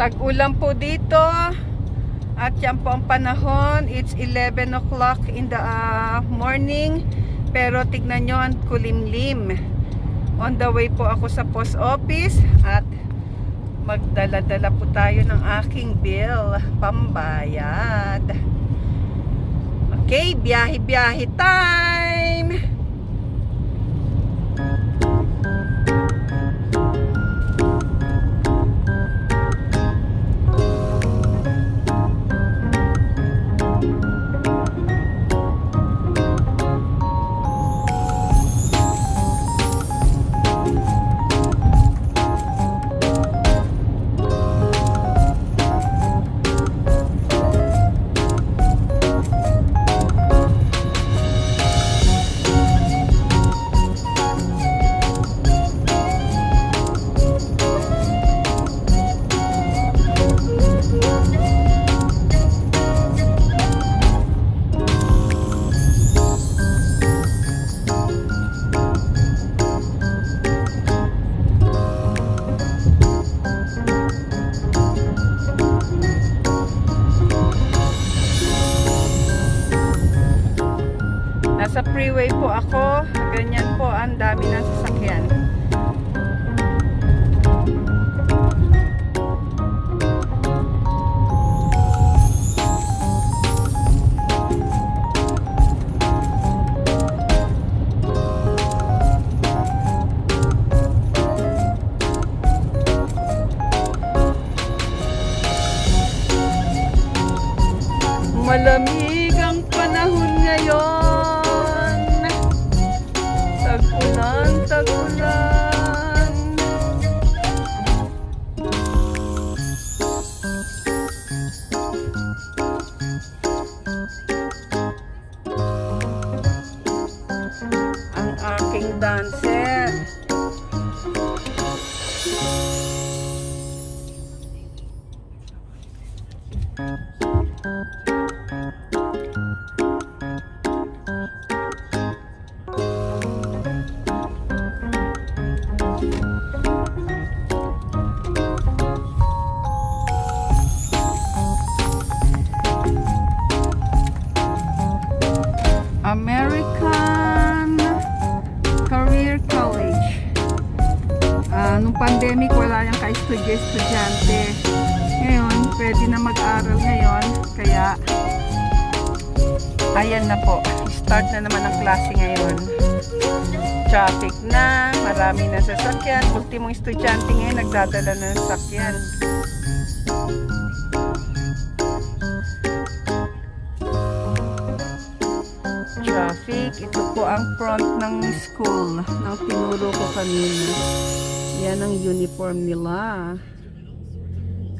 Tag-ulan po dito. At yan po ang panahon. It's 11 o'clock in the morning. Pero tignan nyo ang kulimlim. On the way po ako sa post office. At magdala-dala po tayo ng aking bill. Pambayad. Okay, biyahe-biyahe time! Nasa freeway po ako. Ganyan po, ang dami ng sasakyan. Malamig ang panahon ngayon. Tag-ulan. Ang aking dancer. American Career College. Nung pandemic wala yung ka-estudyante. Ngayon, pwede na mag-aral ngayon. Kaya, ayan na po. Start na naman ang klase ngayon. Traffic na. Marami na sasakyan. Ultimong estudyante ngayon, nagdadala na ng sasakyan. Traffic. Ito po ang front ng school ng tinuro ko kanina. Yan ang uniform nila.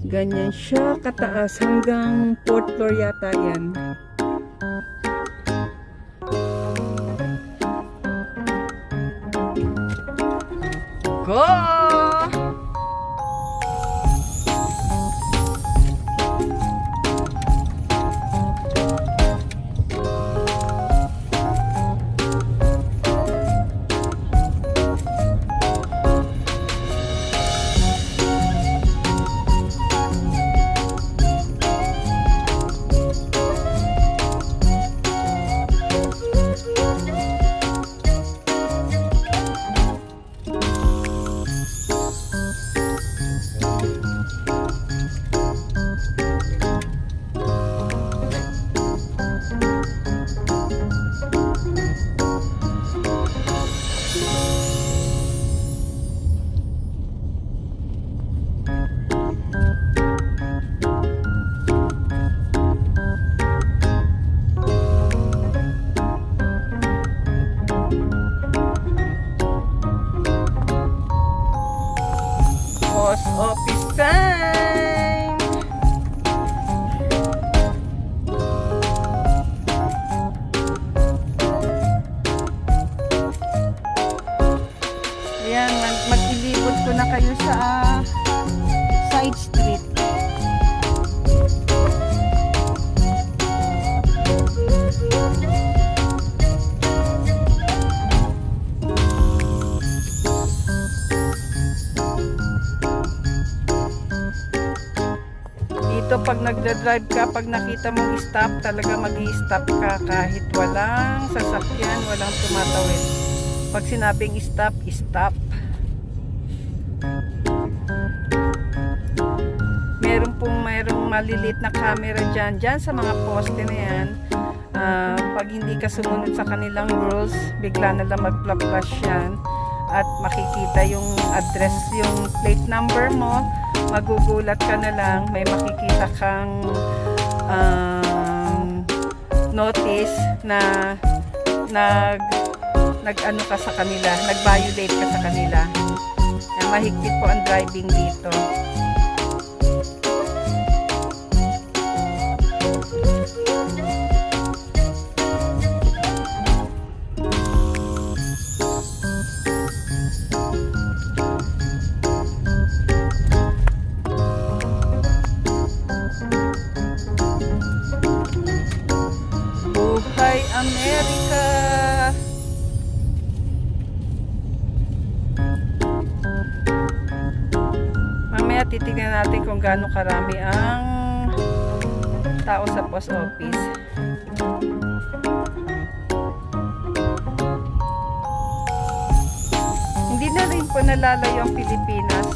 Ganyan siya kataas hanggang 4th floor yata yan. Go! Post office time. Ayan, mag-ilibot ko na kayo sa side street. pag nagdadrive ka, pag nakita mong stop, talaga mag-i-stop ka kahit walang sasakyan, walang tumatawid. Pag sinabing stop, stop. Merong malilit na camera dyan sa mga poste na yan. Pag hindi ka sumunod sa kanilang rules, bigla na lang mag-flash yan at makikita yung address, yung plate number mo, magugulat ka na lang, may makikita kang notice na nag-ano ka sa kanila, nag-violate ka sa kanila. Mahigpit po ang driving dito. Buhay Amerika! Mamaya titignan natin kung gaano karami ang tao sa post office. Hindi na rin po nalalayo ang Pilipinas.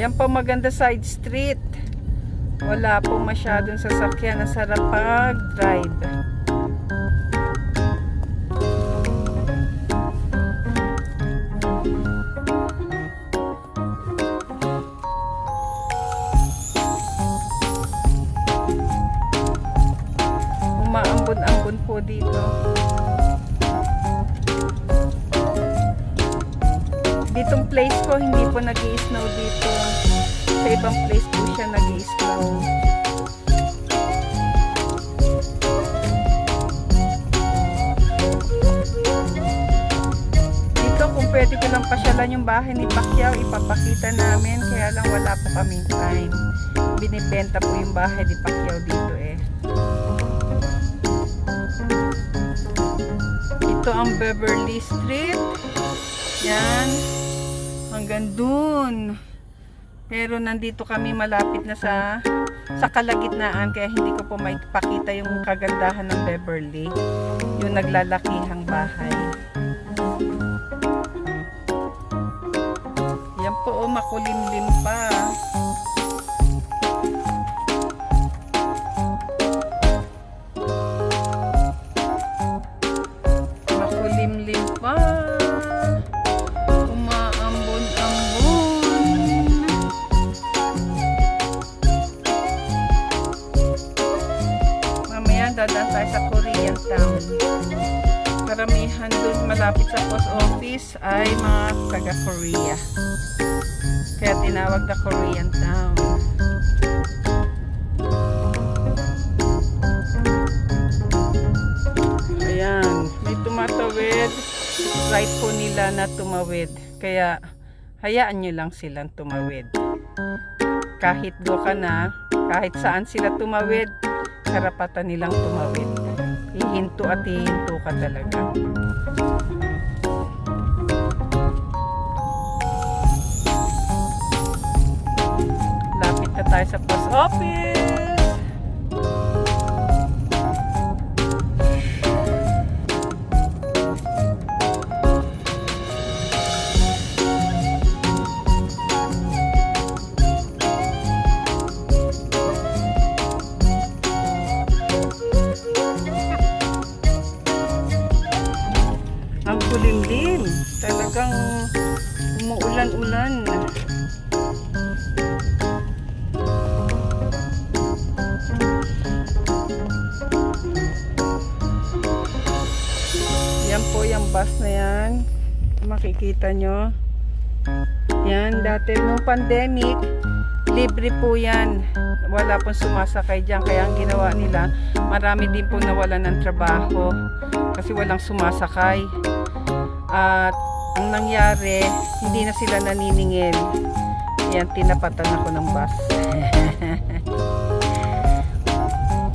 Yan po maganda side street. Wala po masyadong sasakyan. Ang sarap pag-drive. Umaambon-ambon po dito. Ditong place ko, hindi po nag-i-snow dito. Sa ibang place po siya nag-i-snow. Dito, kung pwede ko lang pasyalan yung bahay ni Pacquiao, ipapakita namin. Kaya lang wala po kaming time. Binibenta po yung bahay ni Pacquiao dito eh. Ito ang Beverly Street. Yan. Hanggang dun. Pero nandito kami malapit na sa kalagitnaan, kaya hindi ko po maipakita yung kagandahan ng Beverly, yung naglalakihang bahay. Yan po, makulimlim pa. Makulimlim pa. Dadaan tayo sa Korean Town. Karamihan dun malapit sa post office ay mga taga-Korea. Kaya tinawag na Korean Town. Ayan, may tumatawid. Right po nila na tumawid. Kaya hayaan nyo lang silang tumawid. Kahit go ka na, kahit saan sila tumawid, karapatan nilang tumawid. Hihinto at hihinto ka talaga. Lapit na tayo sa post office. Ang kulimlim. Talagang umuulan-ulan. Yan po yung bus na yan. Makikita nyo. Yan, dati nung pandemic, libre po yan. Wala pong sumasakay dyan. Kaya ang ginawa nila, marami din po nawalan ng trabaho. Kasi walang sumasakay. At ang nangyari, hindi na sila naniningil. Yan, tinapatan ako ng bus.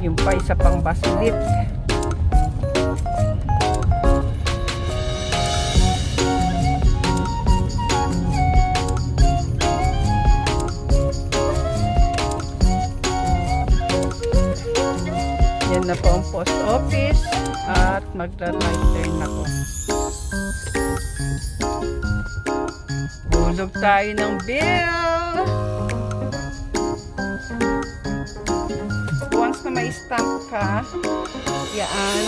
Yung pa isa pang bus ulit. Yan na po ang post office at magra-right turn ako. Hulog tayo ng bill. Once na may stamp ka, yan,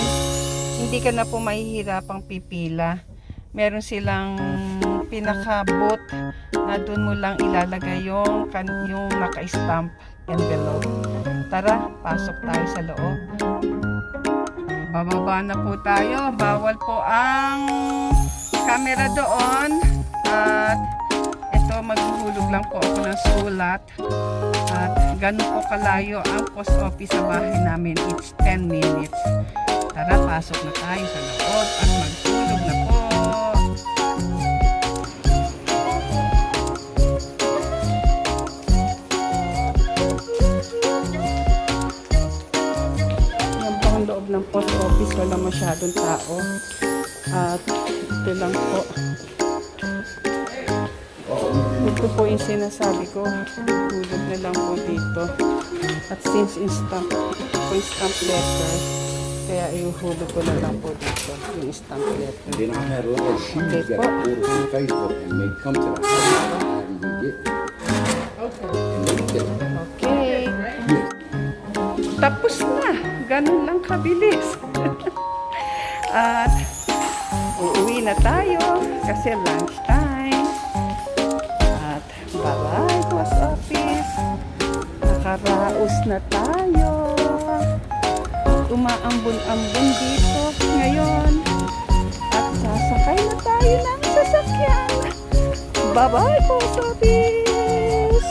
hindi ka na po mahihirapang pipila. Meron silang pinaka-booth na doon mo lang ilalagay yung naka-stamp envelope. Tara, pasok tayo sa loob. Bababa na po tayo. Bawal po ang camera doon. At ito, maghuhulog lang po ako ng sulat. At ganun po kalayo ang post office sa bahay namin. It's 10 minutes. Tara, pasok na tayo sa loob at maghulog na po. Yan po ang loob ng post office. Wala masyadong tao. At ito lang po. Ito po yung sinasabi ko. Hulog na lang po dito. At since instamp, ito po yung stamp letter. Kaya iuhulog ko na lang po dito. Yung stamp letter. And then I had a lot of shoes Okay that po. I ordered on Facebook and they come to the house and we get and they get it. Okay. Tapos na. Ganun lang kabilis. At uuwi na tayo kasi lunch time. At bye-bye, post office. Nakaraos na tayo. Umaambon-ambon dito ngayon. At sasakay na tayo ng sasakyan. Bye-bye, post office.